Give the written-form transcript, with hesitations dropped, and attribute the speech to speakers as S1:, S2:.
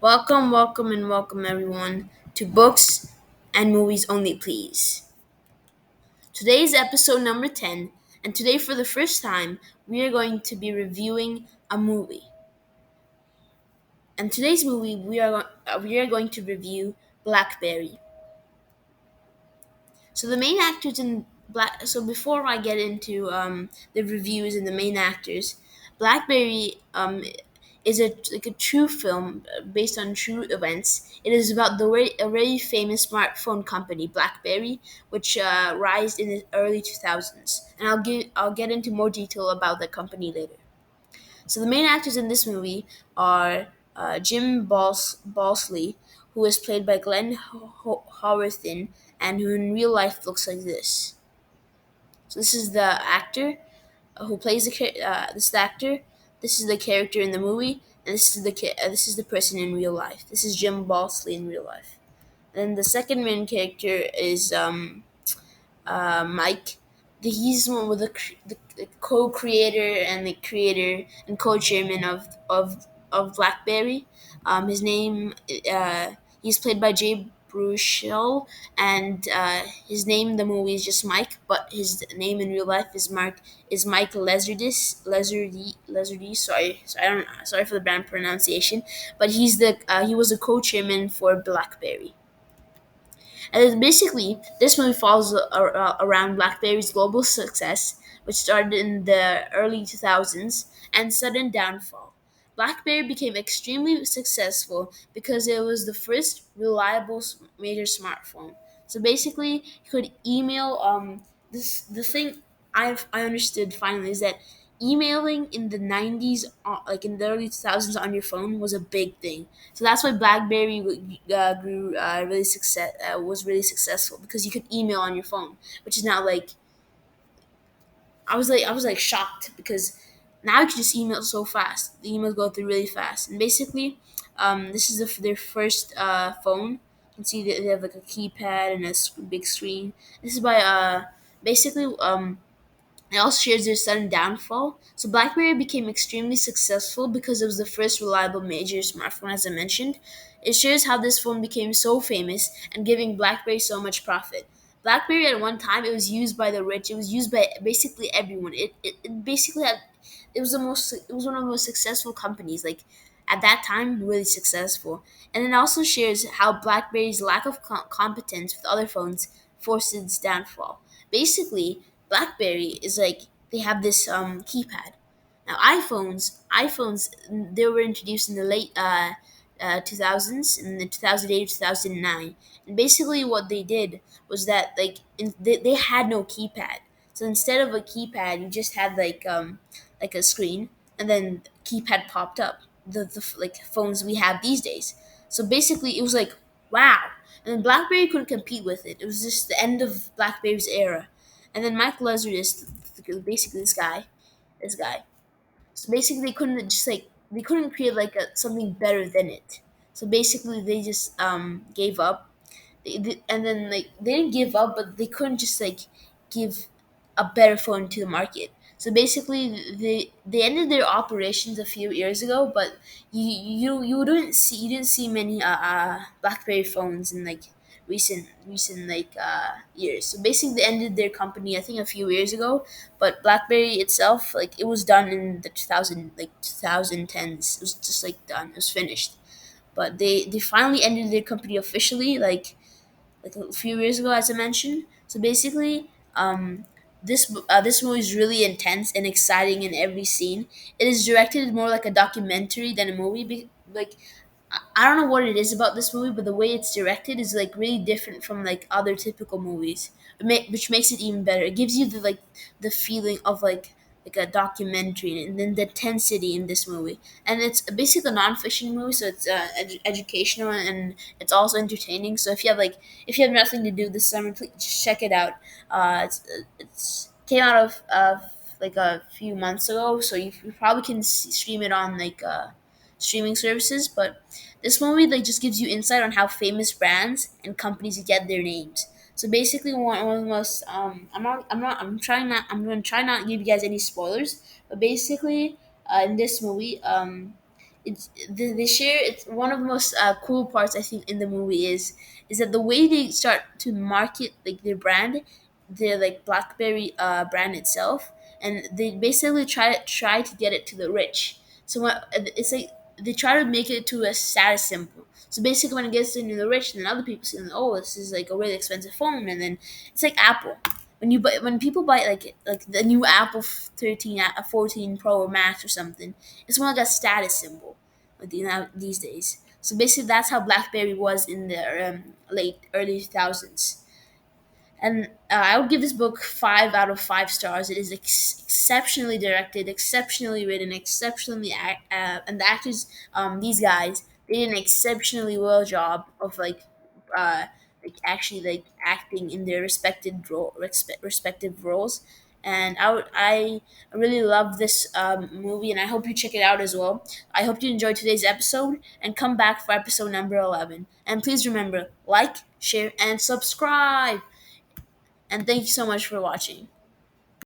S1: Welcome, everyone, to Books and Movies Only, please. Today is episode number 10, and today, for the first time, we are going to be reviewing a movie. And today's movie, we are going to review Blackberry. So the main actors in Black. So before I get into the reviews and the main actors, Blackberry is a true film based on true events. It is about a very famous smartphone company, Blackberry, which rised in the early 2000s. And I'll get into more detail about the company later. So the main actors in this movie are Jim Balsley, who is played by Glenn Howerton, and who in real life looks like this. So this is the actor who plays this actor. This is the character in the movie, and this is the person in real life. This is Jim Balsley in real life. And the second main character is Mike. He's one with the co-creator and the creator and co-chairman of Blackberry. His name uh, he's played by Jay Bruchel, and his name in the movie is just Mike, but his name in real life is Mike Lezardis. Sorry for the bad pronunciation, but he was a co-chairman for Blackberry. And basically, this movie follows around BlackBerry's global success, which started in the early 2000s, and sudden downfall. BlackBerry became extremely successful because it was the first reliable major smartphone. So basically, you could email. The thing I understood finally is that emailing in the 90s, like in the early 2000s, on your phone was a big thing. So that's why BlackBerry grew was really successful because you could email on your phone, which is now like I was like shocked because now you can just email so fast. The emails go through really fast, and basically, this is their first phone. You can see that they have like a keypad and a big screen. This is by basically it also shares their sudden downfall. So BlackBerry became extremely successful because it was the first reliable major smartphone, as I mentioned. It shows how this phone became so famous and giving BlackBerry so much profit. BlackBerry at one time it was used by the rich. It was used by basically everyone. It basically had it was one of the most successful companies. Like at that time, really successful. And it also shares how BlackBerry's lack of competence with other phones forced its downfall. Basically, BlackBerry is like they have this keypad. Now iPhones they were introduced in the late 2000s, in the 2008 2009, and basically what they did was that they had no keypad. So instead of a keypad, you just had like a screen, and then keypad popped up. Like phones we have these days. So basically, it was like wow, and then BlackBerry couldn't compete with it. It was just the end of BlackBerry's era. And then Mike Lazarus, basically this guy. So basically, they couldn't create like something better than it. So basically, they just gave up. And then like they didn't give up, but they couldn't just like give a better phone to the market. So basically, they ended their operations a few years ago, but you didn't see many BlackBerry phones in like recent years. So basically, they ended their company I think a few years ago, but BlackBerry itself like it was done in the 2010s. It was just like done. It was finished. But they finally ended their company officially like a few years ago, as I mentioned. So basically, this movie is really intense and exciting in every scene. It is directed more like a documentary than a movie. Like I don't know what it is about this movie, but the way it's directed is like really different from like other typical movies, which makes it even better. It gives you the feeling of like a documentary, and then the intensity in this movie. And it's basically a non-fiction movie, so it's educational and it's also entertaining. So if you have nothing to do this summer, please just check it out. It's came out of like a few months ago, so you probably can stream it on like streaming services. But this movie like just gives you insight on how famous brands and companies get their names. So basically, one of the most I'm going to try not to give you guys any spoilers, but basically, in this movie, They share. It's one of the most cool parts I think in the movie is that the way they start to market like their brand, their like BlackBerry brand itself, and they basically try to get it to the rich. So what it's like they try to make it to a status symbol. So basically, when it gets into the rich, then other people see, oh, this is like a really expensive phone, and then it's like Apple. When people buy like the new Apple 13, 14 Pro or Max or something, it's more like a status symbol, like, these days. So basically, that's how BlackBerry was in the late early 2000s. And I would give this book 5 out of 5 stars. It is exceptionally directed, exceptionally written, and the actors, these guys, they did an exceptionally well job of uh, actually like acting in their respective roles. And I really love this movie, and I hope you check it out as well. I hope you enjoyed today's episode and come back for episode number 11. And please remember, like, share, and subscribe. And thank you so much for watching.